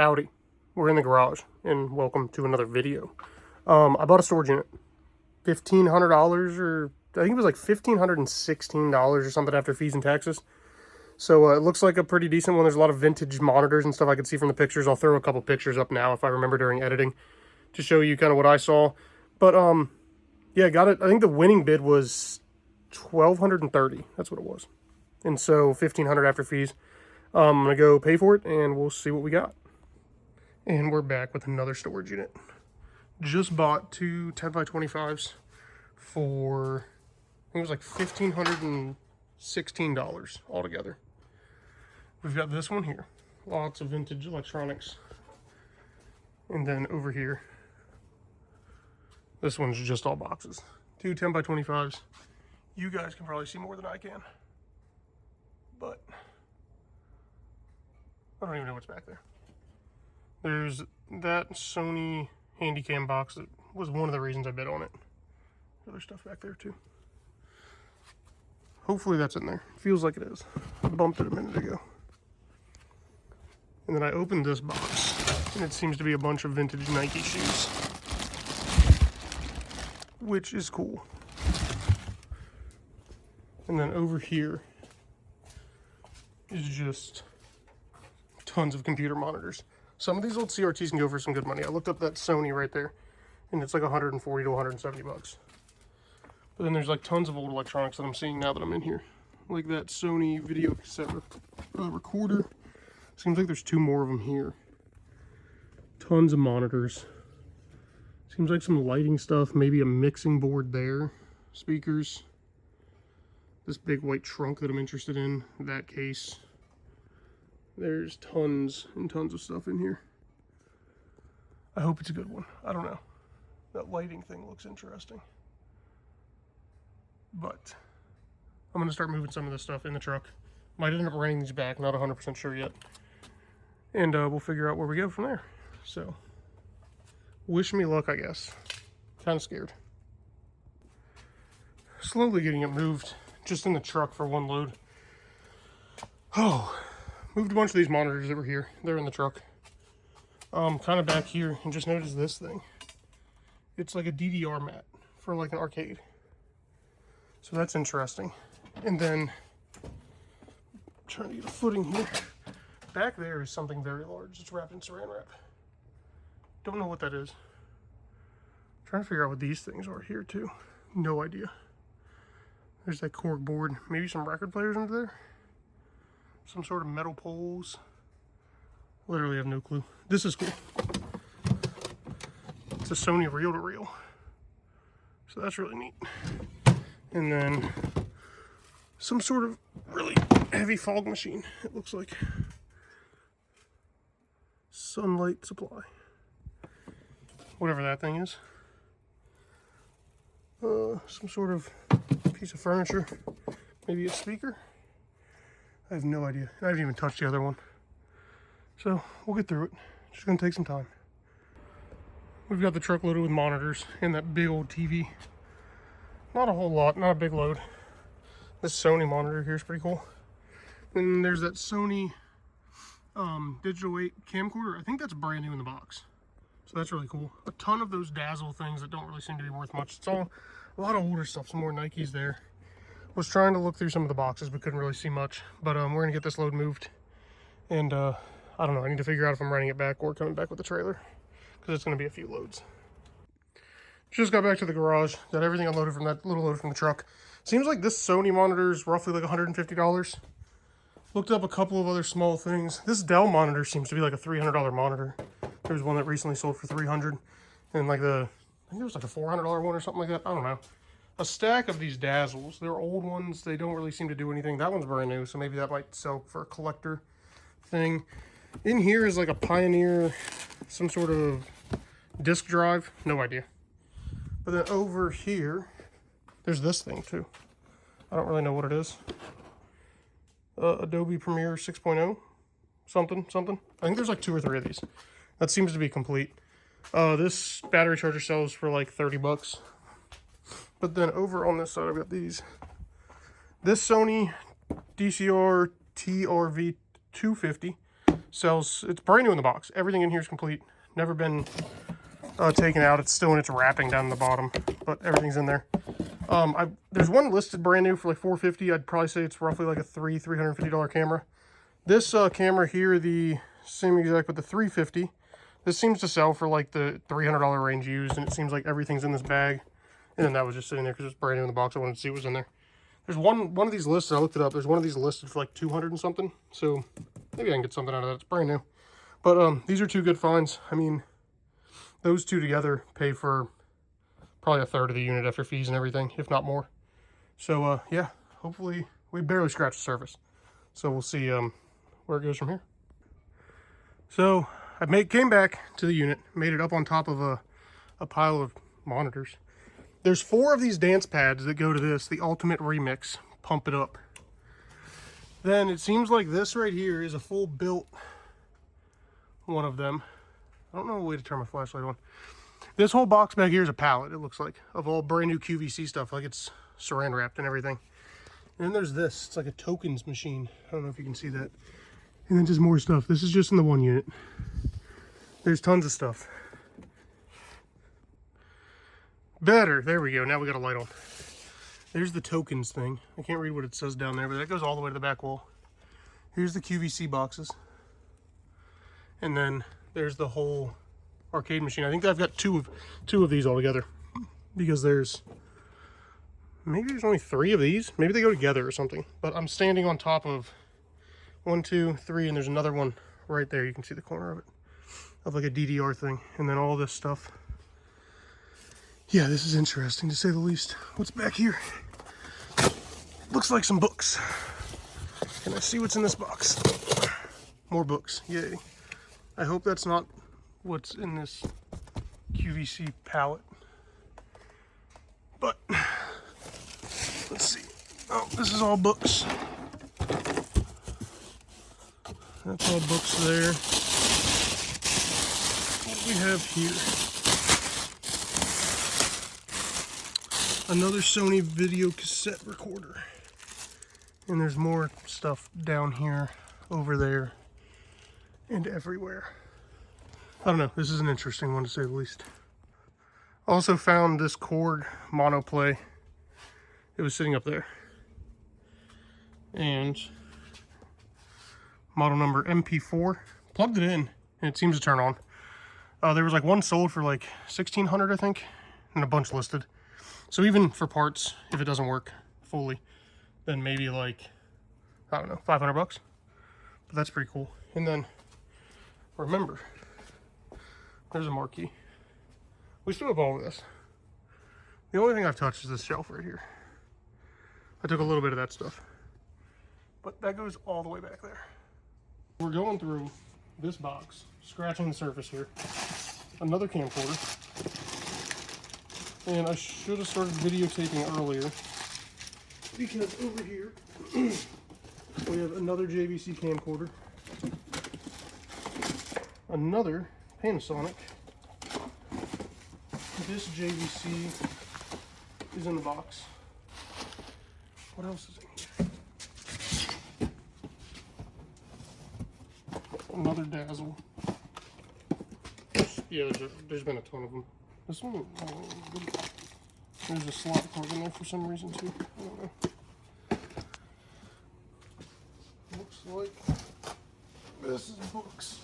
Howdy, we're in the garage, and welcome to another video. I bought a storage unit, $1,500, or I think it was like $1,516 or something after fees and taxes. So it looks like a pretty decent one. There's a lot of vintage monitors and stuff I can see from the pictures. I'll throw a couple pictures up now if I remember during editing to show you kind of what I saw. But yeah, got it. I think the winning bid was $1,230. That's what it was, and so $1,500 after fees. I'm gonna go pay for it, and we'll see what we got. And we're back with another storage unit. Just bought two 10x25s for, I think it was like $1,516 altogether. We've got this one here, lots of vintage electronics. And then over here, this one's just all boxes. Two 10x25s. You guys can probably see more than I can, but I don't even know what's back there. There's that Sony Handycam box that was one of the reasons I bid on it. Other stuff back there too. Hopefully that's in there. Feels like it is. I bumped it a minute ago. And then I opened this box, and it seems to be a bunch of vintage Nike shoes, which is cool. And then over here is just tons of computer monitors. Some of these old CRTs can go for some good money. I looked up that Sony right there, and it's like 140 to 170 bucks. But then there's like tons of old electronics that I'm seeing now that I'm in here. Like that Sony video cassette recorder. Seems like there's two more of them here. Tons of monitors. Seems like some lighting stuff, maybe a mixing board there. Speakers. This big white trunk that I'm interested in, that case. There's tons and tons of stuff in here. I hope it's a good one. I don't know. That lighting thing looks interesting. But I'm going to start moving some of this stuff in the truck. Might end up renting these back, not 100% sure yet. And we'll figure out where we go from there. So, wish me luck, I guess. Kind of scared. Slowly getting it moved, just in the truck for one load. Oh. Moved a bunch of these monitors that were here. They're in the truck. Kind of back here, and just noticed this thing. It's like a DDR mat for like an arcade. So that's interesting. And then, trying to get a footing here. Back there is something very large. It's wrapped in saran wrap. Don't know what that is. Trying to figure out what these things are here too. No idea. There's that cork board. Maybe some record players under there. Some sort of metal poles. Literally have no clue. This is cool. It's a Sony reel-to-reel. So that's really neat. And then some sort of really heavy fog machine, it looks like. Sunlight supply. Whatever that thing is. Some sort of piece of furniture. Maybe a speaker. I have no idea. I haven't even touched the other one. So, we'll get through it. Just gonna take some time. We've got the truck loaded with monitors and that big old TV. Not a whole lot, not a big load. This Sony monitor here is pretty cool. Then there's that Sony Digital 8 camcorder. I think that's brand new in the box. So that's really cool. A ton of those Dazzle things that don't really seem to be worth much. It's all a lot of older stuff, some more Nikes there. Was trying to look through some of the boxes, but couldn't really see much. But we're gonna get this load moved, and I don't know. I need to figure out if I'm renting it back or coming back with the trailer, because it's gonna be a few loads. Just got back to the garage. Got everything unloaded from that little load from the truck. Seems like this Sony monitor is roughly like $150. Looked up a couple of other small things. This Dell monitor seems to be like a $300 monitor. There was one that recently sold for $300, and like I think it was like a $400 one or something like that. I don't know. A stack of these Dazzles. They're old ones. They don't really seem to do anything. That one's brand new, so maybe that might sell for a collector thing. In here is like a Pioneer, some sort of disk drive. No idea. But then over here, there's this thing too. I don't really know what it is. Adobe Premiere 6.0. Something. I think there's like 2 or 3 of these. That seems to be complete. This battery charger sells for like 30 bucks. But then over on this side, I've got these. This Sony DCR TRV 250. Sells, it's brand new in the box. Everything in here is complete. Never been taken out. It's still in its wrapping down the bottom, but everything's in there. There's one listed brand new for like $450. I'd probably say it's roughly like a $350 camera. This camera here, the same exact, but the $350. This seems to sell for like the $300 range used, and it seems like everything's in this bag. And then that was just sitting there because it's brand new in the box. I wanted to see what was in there. There's one of these listed. I looked it up. There's one of these listed for like 200 and something. So maybe I can get something out of that. It's brand new. But these are two good finds. I mean, those two together pay for probably a third of the unit after fees and everything, if not more. So yeah, hopefully we barely scratched the surface. So we'll see where it goes from here. So I came back to the unit, made it up on top of a pile of monitors. There's 4 of these dance pads that go to this, the Ultimate Remix, Pump It Up. Then it seems like this right here is a full built one of them. I don't know a way to turn my flashlight on. This whole box back here is a pallet, it looks like, of all brand new QVC stuff, like it's saran wrapped and everything. And then there's this, it's like a tokens machine. I don't know if you can see that. And then just more stuff. This is just in the one unit. There's tons of stuff. Better, there we go, now we got a light on. There's the tokens thing. I can't read what it says down there, but that goes all the way to the back wall. Here's the QVC boxes. And then there's the whole arcade machine. I think I've got two of these all together, because maybe there's only 3 of these. Maybe they go together or something. But I'm standing on top of 1, 2, 3, and there's another one right there. You can see the corner of it, of like a DDR thing. And then all this stuff. Yeah, this is interesting to say the least. What's back here? Looks like some books. Can I see what's in this box? More books, yay. I hope that's not what's in this QVC palette. But, let's see. Oh, this is all books. That's all books there. What do we have here? Another Sony video cassette recorder. And there's more stuff down here, over there, and everywhere. I don't know, this is an interesting one to say the least. Also found this Korg Monoplay. It was sitting up there. And model number MP4. Plugged it in, and it seems to turn on. There was like one sold for like $1,600, I think, and a bunch listed. So even for parts, if it doesn't work fully, then maybe like, I don't know, $500. But that's pretty cool. And then, remember, there's a marquee. We still have all of this. The only thing I've touched is this shelf right here. I took a little bit of that stuff. But that goes all the way back there. We're going through this box, scratching the surface here. Another camcorder. And I should have started videotaping earlier, because over here we have another JVC camcorder, another Panasonic. This JVC is in the box. What else is in here? Another Dazzle. Yeah, there's been a ton of them. This one, there's a slot cord in there for some reason too. I don't know. Looks like this is books.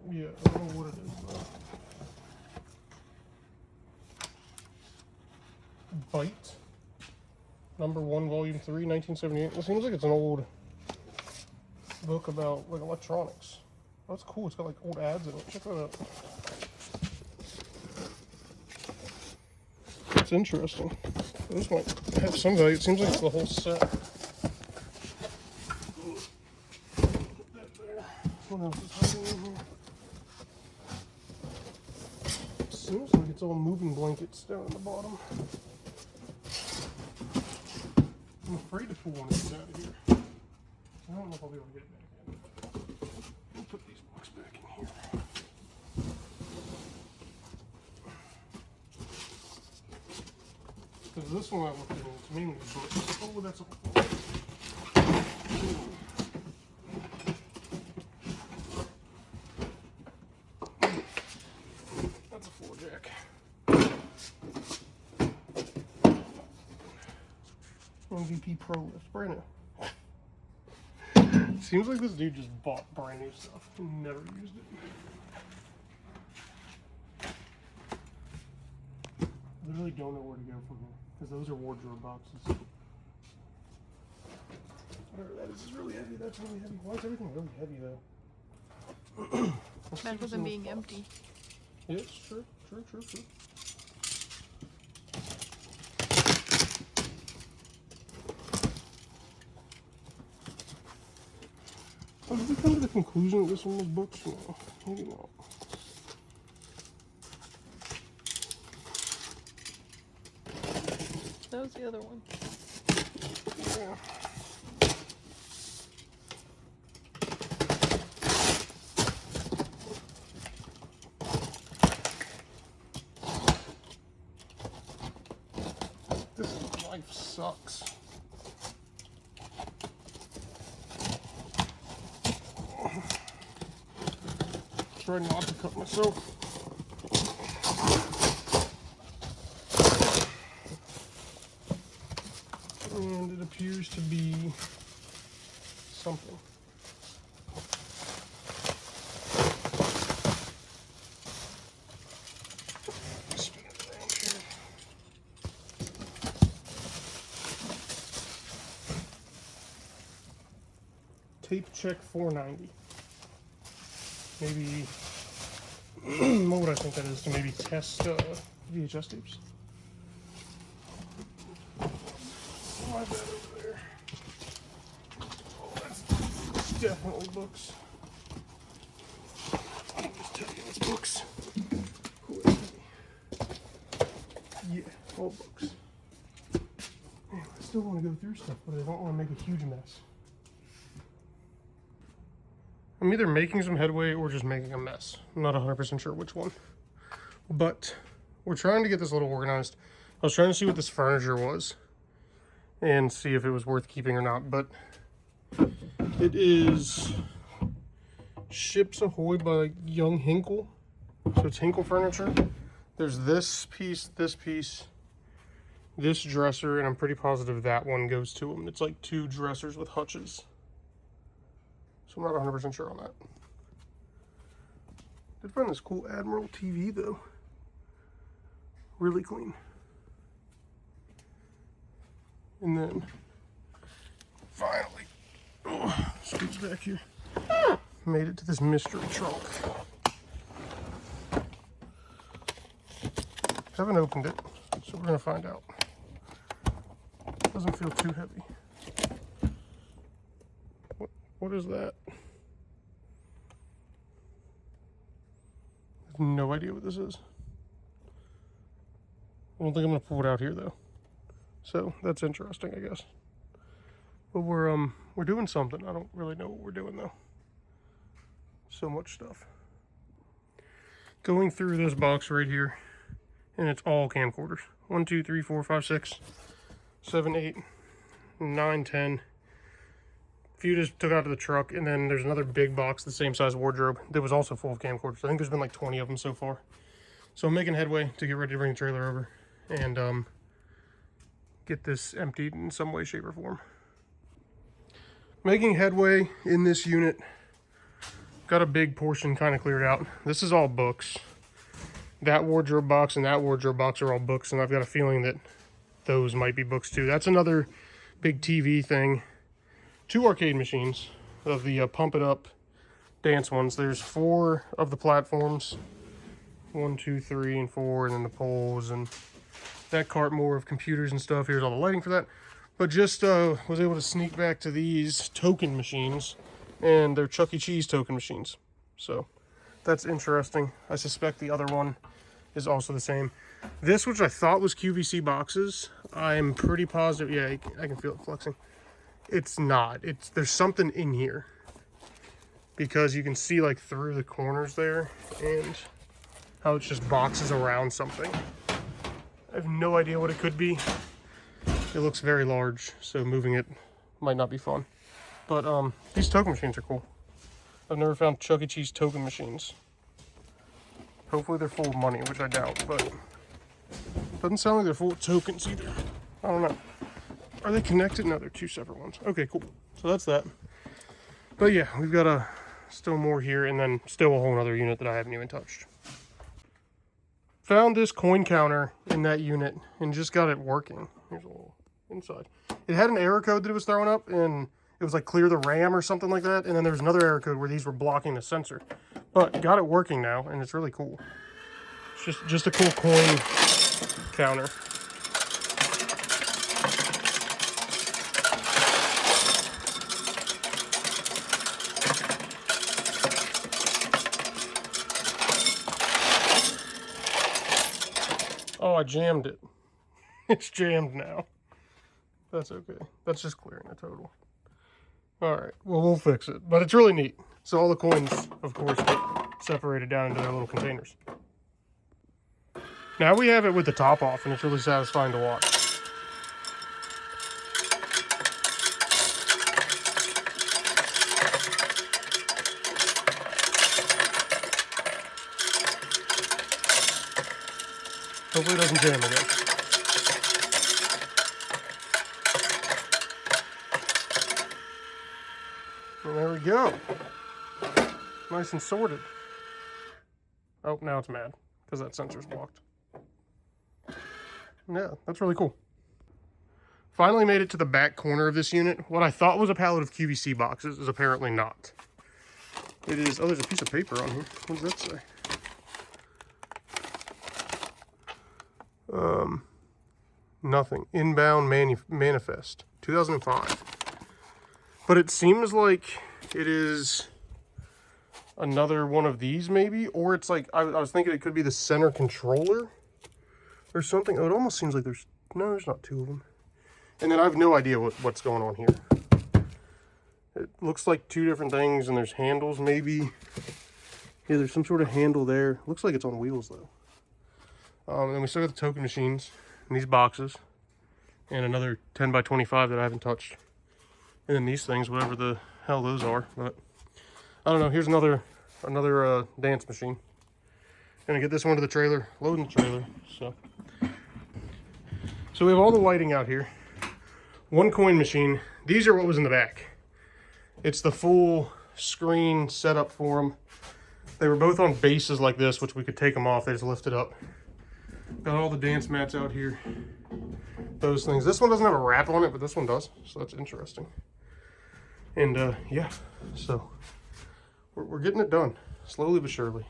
Yeah, I don't know what it is though. Byte. Number 1, Volume 3, 1978. It seems like it's an old book about like electronics. Oh, that's cool. It's got like old ads in it. Check that out. It's interesting. This might have some value. It seems like it's the whole set. Put that there. What else is hiding in here? It seems like it's all moving blankets down at the bottom. I'm afraid to pull one of these out of here. I don't know if I'll be able to get it back in. We'll put these books back in here. this one I looked at, it's mainly books. Oh, that's a that's a 4-jack. MVP Pro Lift, brand new. Seems like this dude just bought brand new stuff and never used it. I literally don't know where to go from here because those are wardrobe boxes. Whatever that is really heavy. That's really heavy. Why is everything really heavy though? Better than being empty. Yeah, it's true. True. Oh, did we come to the conclusion that this one was books? No, maybe not. That was the other one. Yeah. This life sucks. Try not to cut myself. And it appears to be something. Spin it around here. Tape check 490. Maybe, what would I think that is? To maybe test VHS tapes. Why is that over there? Oh, that's definitely books. I'll just tell you it's books. Who is it? Yeah, all books. Man, I still want to go through stuff, but I don't want to make a huge mess. I'm either making some headway or just making a mess. I'm not 100% sure which one. But we're trying to get this a little organized. I was trying to see what this furniture was and see if it was worth keeping or not. But it is Ships Ahoy by Young Hinkle. So it's Hinkle furniture. There's this piece, this dresser, and I'm pretty positive that one goes to them. It's like 2 dressers with hutches. So I'm not 100% sure on that. Did find this cool Admiral TV though. Really clean. And then finally, scoots back here. Made it to this mystery trunk. Haven't opened it, so we're gonna find out. Doesn't feel too heavy. What is that? I have no idea what this is. I don't think I'm gonna pull it out here though. So that's interesting, I guess. But we're doing something. I don't really know what we're doing though. So much stuff. Going through this box right here, and it's all camcorders. 1, 2, 3, 4, 5, 6, 7, 8, 9, 10. Few just took out to the truck, and then there's another big box, the same size wardrobe, that was also full of camcorders. I think there's been like 20 of them so far. So I'm making headway to get ready to bring the trailer over and get this emptied in some way, shape, or form. Making headway in this unit. Got a big portion kind of cleared out. This is all books. That wardrobe box and that wardrobe box are all books, and I've got a feeling that those might be books too. That's another big TV thing. 2 arcade machines of the Pump It Up dance ones. There's 4 of the platforms. 1, 2, 3, and 4, and then the poles, and that cart more of computers and stuff. Here's all the lighting for that. But just was able to sneak back to these token machines, and they're Chuck E. Cheese token machines. So that's interesting. I suspect the other one is also the same. This, which I thought was QVC boxes, I'm pretty positive. Yeah, I can feel it flexing. It's not. There's something in here because you can see like through the corners there and how it's just boxes around something. I have no idea what it could be. It looks very large, so moving it might not be fun. But these token machines are cool. I've never found Chuck E. Cheese token machines. Hopefully they're full of money, which I doubt, but doesn't sound like they're full of tokens either. I don't know. Are they connected? No, they're two separate ones. Okay, cool. So that's that. But yeah, we've got still more here, and then still a whole other unit that I haven't even touched. Found this coin counter in that unit and just got it working. Here's a little inside. It had an error code that it was throwing up, and it was like clear the RAM or something like that. And then there was another error code where these were blocking the sensor. But got it working now, and it's really cool. It's just a cool coin counter. Oh, I jammed it. It's jammed now. That's okay. That's just clearing the total. Alright, well, we'll fix it. But it's really neat. So all the coins, of course, get separated down into their little containers. Now we have it with the top off, and it's really satisfying to watch. Hopefully it doesn't jam again. And there we go. Nice and sorted. Oh, now it's mad because that sensor's blocked. Yeah, that's really cool. Finally made it to the back corner of this unit. What I thought was a pallet of QVC boxes is apparently not. It is, oh, there's a piece of paper on here. What does that say? Nothing. Inbound manifest. 2005. But it seems like it is another one of these maybe, or it's like, I was thinking it could be the center controller or something. Oh, it almost seems like there's not two of them. And then I have no idea what's going on here. It looks like two different things, and there's handles maybe. Yeah, there's some sort of handle there. Looks like it's on wheels though. And then we still got the token machines in these boxes, and another 10 by 25 that I haven't touched. And then these things, whatever the hell those are. But I don't know. Here's another dance machine. Gonna get this one to the trailer, loading the trailer. So we have all the lighting out here. One coin machine. These are what was in the back. It's the full screen setup for them. They were both on bases like this, which we could take them off. They just lift it up. Got all the dance mats out here. Those things. This one doesn't have a wrap on it, but this one does. So that's interesting. And yeah, so we're getting it done, slowly but surely.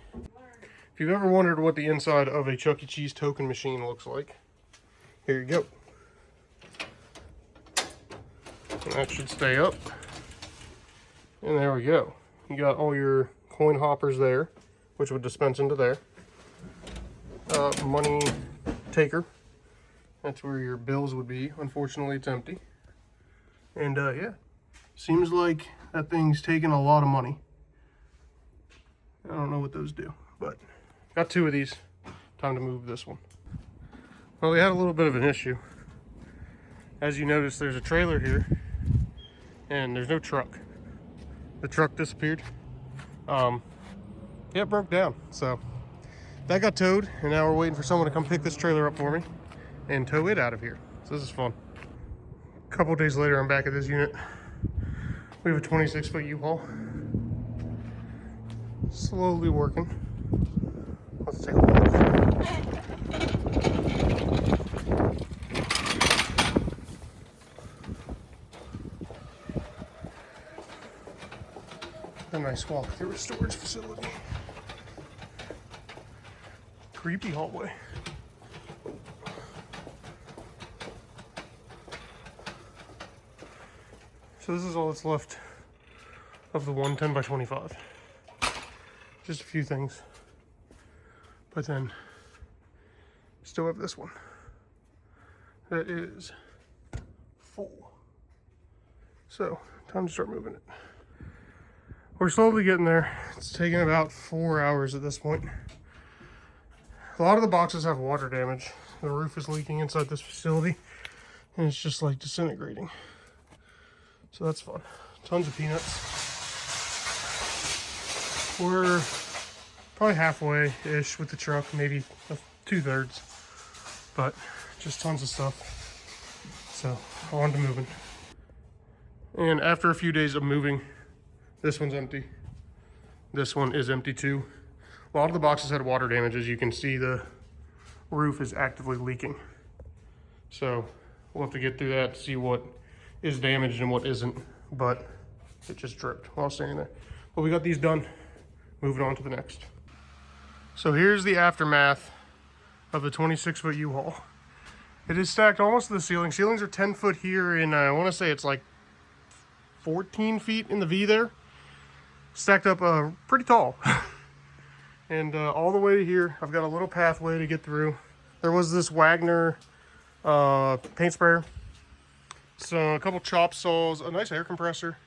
If you've ever wondered what the inside of a Chuck E. Cheese token machine looks like, here you go. And that should stay up. And there we go. You got all your coin hoppers there, which would dispense into there. Money taker. That's where your bills would be. Unfortunately, it's empty. And yeah, seems like that thing's taking a lot of money. I don't know what those do, but got two of these. Time to move this one. Well, we had a little bit of an issue. As you notice, there's a trailer here, and there's no truck. The truck disappeared. Yeah, it broke down. So that got towed, and now we're waiting for someone to come pick this trailer up for me and tow it out of here. So this is fun. A couple days later, I'm back at this unit. We have a 26-foot U-Haul. Slowly working. Let's take a look. A nice walk through a storage facility. Creepy hallway. So this is all that's left of the 110 by 25. Just a few things. But then still have this one. That is full. So time to start moving it. We're slowly getting there. It's taking about 4 hours at this point. A lot of the boxes have water damage. The roof is leaking inside this facility. and it's just like disintegrating. So that's fun. Tons of peanuts. We're probably halfway-ish with the truck, maybe 2/3, but just tons of stuff. So on to moving. And after a few days of moving, this one's empty. This one is empty too. A lot of the boxes had water damage. As you can see, the roof is actively leaking. So we'll have to get through that to see what is damaged and what isn't, but it just dripped while standing there. But we got these done. Moving on to the next. So here's the aftermath of the 26-foot U-Haul. It is stacked almost to the ceiling. Ceilings are 10 foot here, and I want to say it's like 14 feet in the V there. Stacked up pretty tall. And all the way to here, I've got a little pathway to get through. There was this Wagner paint sprayer. So a couple chop saws, a nice air compressor,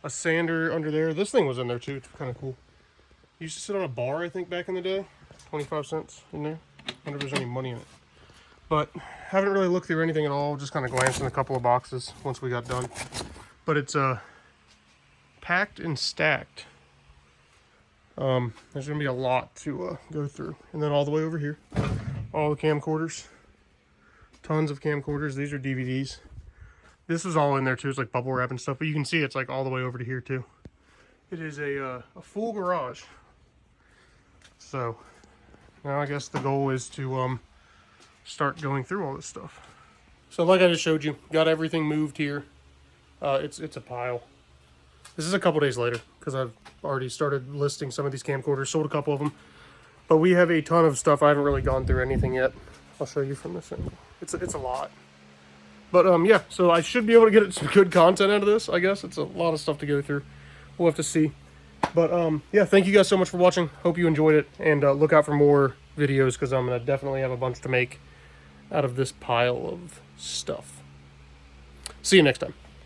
a sander under there. This thing was in there too. It's kind of cool. Used to sit on a bar, I think, back in the day. 25 cents in there. I wonder if there's any money in it. But haven't really looked through anything at all. Just kind of glanced in a couple of boxes once we got done. But it's packed and stacked. There's going to be a lot to go through. And then all the way over here, all the camcorders. Tons of camcorders. These are DVDs. This is all in there too. It's like bubble wrap and stuff. But you can see it's like all the way over to here too. It is a full garage. So now I guess the goal is to start going through all this stuff. So like I just showed you, got everything moved here. It's a pile. This is a couple days later because I've already started listing some of these camcorders, sold a couple of them. But we have a ton of stuff. I haven't really gone through anything yet. I'll show you from this angle. It's a lot. But yeah, so I should be able to get some good content out of this, I guess. It's a lot of stuff to go through. We'll have to see. But yeah, thank you guys so much for watching. Hope you enjoyed it. And look out for more videos because I'm going to definitely have a bunch to make out of this pile of stuff. See you next time.